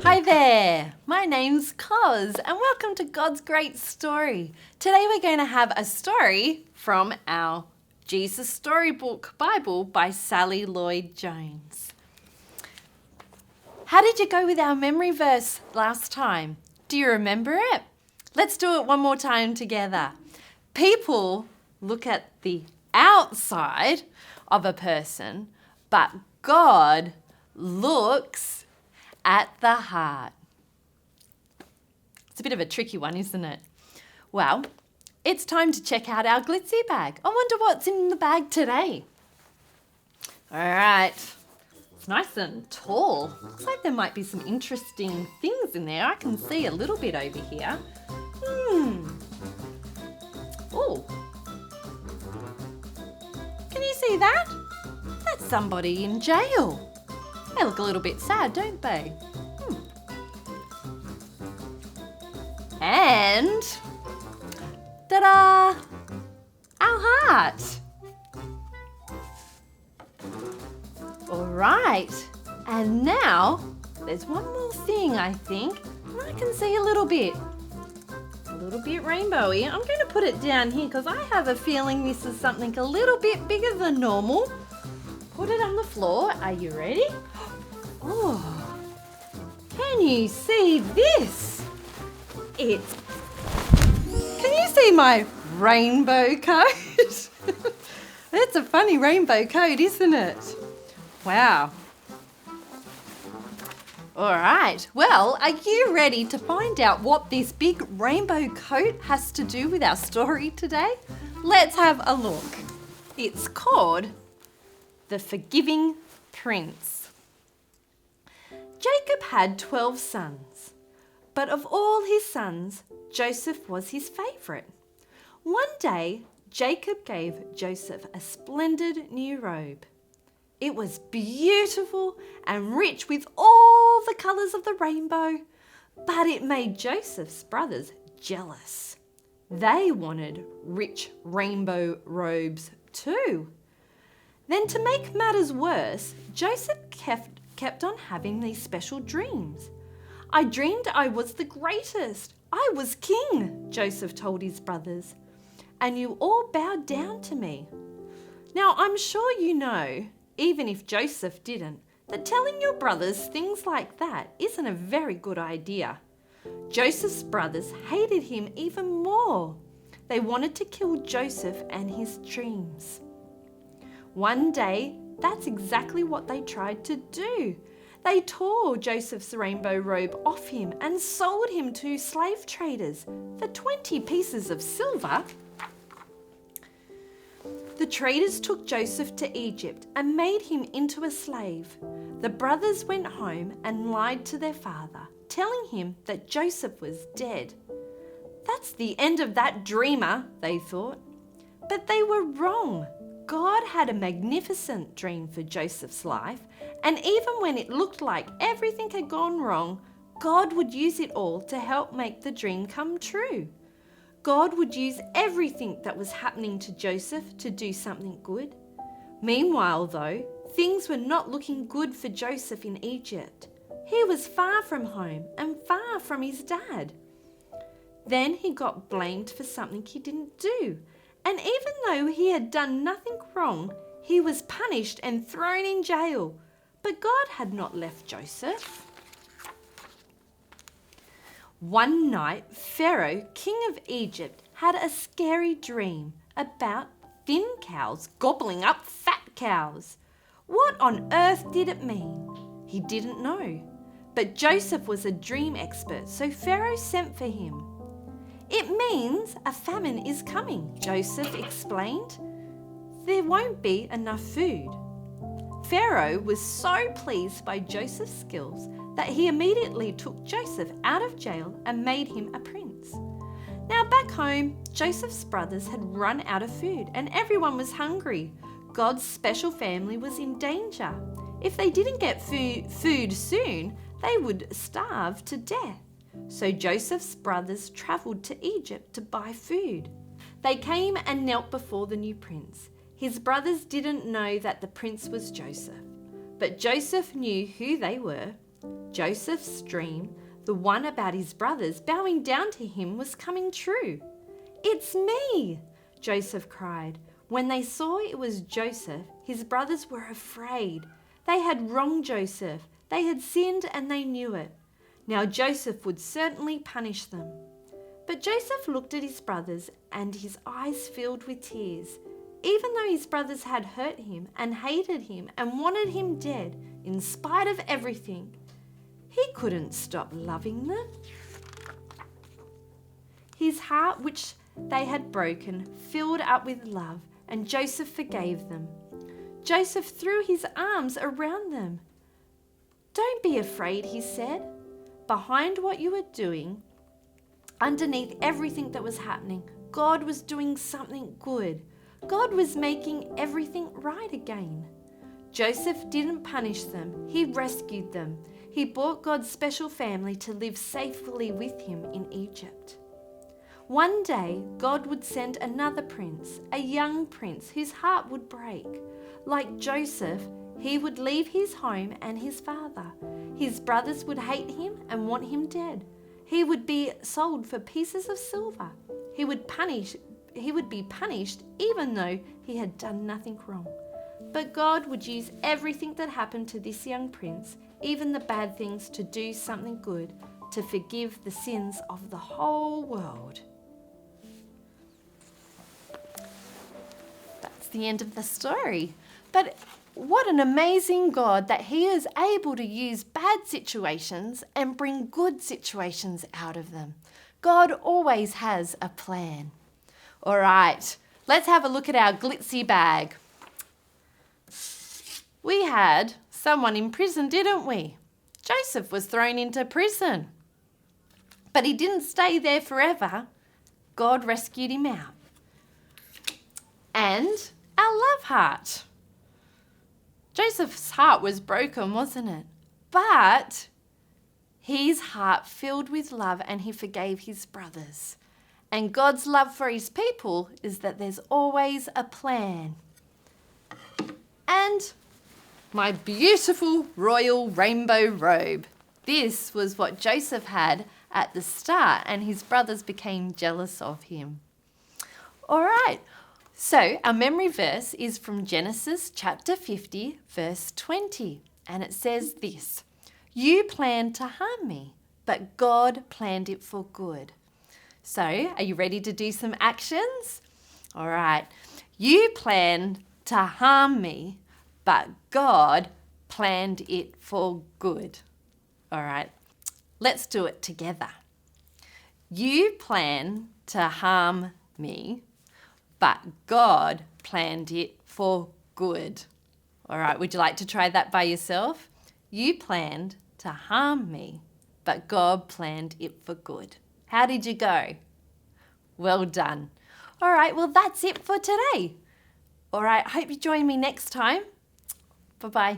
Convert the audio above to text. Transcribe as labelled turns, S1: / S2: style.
S1: Hi there, my name's Kidz and welcome to God's Great Story. Today we're going to have a story from our Jesus Storybook Bible by Sally Lloyd-Jones. How did you go with our memory verse last time? Do you remember it? Let's do it one more time together. People look at the outside of a person, but God looks at the heart. It's a bit of a tricky one, isn't it? Well, it's time to check out our glitzy bag. I wonder what's in the bag today. All right, it's nice and tall. Looks like there might be some interesting things in there. I can see a little bit over here. Oh, can you see that? That's somebody in jail. They look a little bit sad, don't they? And, ta-da! Our heart. All right, and now there's one more thing, I think. I can see a little bit rainbowy. I'm going to put it down here because I have a feeling this is something a little bit bigger than normal. Put it on the floor. Are you ready? Oh, can you see this? Can you see my rainbow coat? That's a funny rainbow coat, isn't it? Wow. All right, well, are you ready to find out what this big rainbow coat has to do with our story today? Let's have a look. It's called The Forgiving Prince. Jacob had 12 sons, but of all his sons, Joseph was his favourite. One day, Jacob gave Joseph a splendid new robe. It was beautiful and rich with all the colours of the rainbow, but it made Joseph's brothers jealous. They wanted rich rainbow robes too. Then to make matters worse, Joseph kept on having these special dreams. I dreamed I was the greatest. I was king, Joseph told his brothers, and you all bowed down to me. Now, I'm sure you know, even if Joseph didn't, that telling your brothers things like that isn't a very good idea. Joseph's brothers hated him even more. They wanted to kill Joseph and his dreams. One day, that's exactly what they tried to do. They tore Joseph's rainbow robe off him and sold him to slave traders for 20 pieces of silver. The traders took Joseph to Egypt and made him into a slave. The brothers went home and lied to their father, telling him that Joseph was dead. That's the end of that dreamer, they thought. But they were wrong. God had a magnificent dream for Joseph's life, and even when it looked like everything had gone wrong, God would use it all to help make the dream come true. God would use everything that was happening to Joseph to do something good. Meanwhile, though, things were not looking good for Joseph in Egypt. He was far from home and far from his dad. Then he got blamed for something he didn't do. And even though he had done nothing wrong, he was punished and thrown in jail. But God had not left Joseph. One night, Pharaoh, king of Egypt, had a scary dream about thin cows gobbling up fat cows. What on earth did it mean? He didn't know. But Joseph was a dream expert, so Pharaoh sent for him. It means a famine is coming, Joseph explained. There won't be enough food. Pharaoh was so pleased by Joseph's skills that he immediately took Joseph out of jail and made him a prince. Now back home, Joseph's brothers had run out of food and everyone was hungry. God's special family was in danger. If they didn't get food soon, they would starve to death. So Joseph's brothers travelled to Egypt to buy food. They came and knelt before the new prince. His brothers didn't know that the prince was Joseph, but Joseph knew who they were. Joseph's dream, the one about his brothers bowing down to him, was coming true. "It's me!" Joseph cried. When they saw it was Joseph, his brothers were afraid. They had wronged Joseph. They had sinned and they knew it. Now Joseph would certainly punish them. But Joseph looked at his brothers and his eyes filled with tears. Even though his brothers had hurt him and hated him and wanted him dead, in spite of everything, he couldn't stop loving them. His heart, which they had broken, filled up with love, and Joseph forgave them. Joseph threw his arms around them. "Don't be afraid," he said. Behind what you were doing, underneath everything that was happening, God was doing something good. God was making everything right again. Joseph didn't punish them. He rescued them. He brought God's special family to live safely with him in Egypt. One day, God would send another prince, a young prince whose heart would break. Like Joseph, he would leave his home and his father. His brothers would hate him and want him dead. He would be sold for pieces of silver. He would be punished even though he had done nothing wrong. But God would use everything that happened to this young prince, even the bad things, to do something good, to forgive the sins of the whole world. That's the end of the story. But what an amazing God that he is able to use bad situations and bring good situations out of them. God always has a plan. All right, let's have a look at our glitzy bag. We had someone in prison, didn't we? Joseph was thrown into prison. But he didn't stay there forever. God rescued him out. And our love heart. Joseph's heart was broken, wasn't it? But his heart filled with love and he forgave his brothers. And God's love for his people is that there's always a plan. And my beautiful royal rainbow robe. This was what Joseph had at the start, and his brothers became jealous of him. All right, so our memory verse is from Genesis chapter 50, verse 20, and it says this: "You planned to harm me, but God planned it for good." So, are you ready to do some actions? All right, you planned to harm me, but God planned it for good. All right, let's do it together. You plan to harm me, but God planned it for good. All right, would you like to try that by yourself? You planned to harm me, but God planned it for good. How did you go? Well done. All right, well, that's it for today. All right, hope you join me next time. Bye-bye.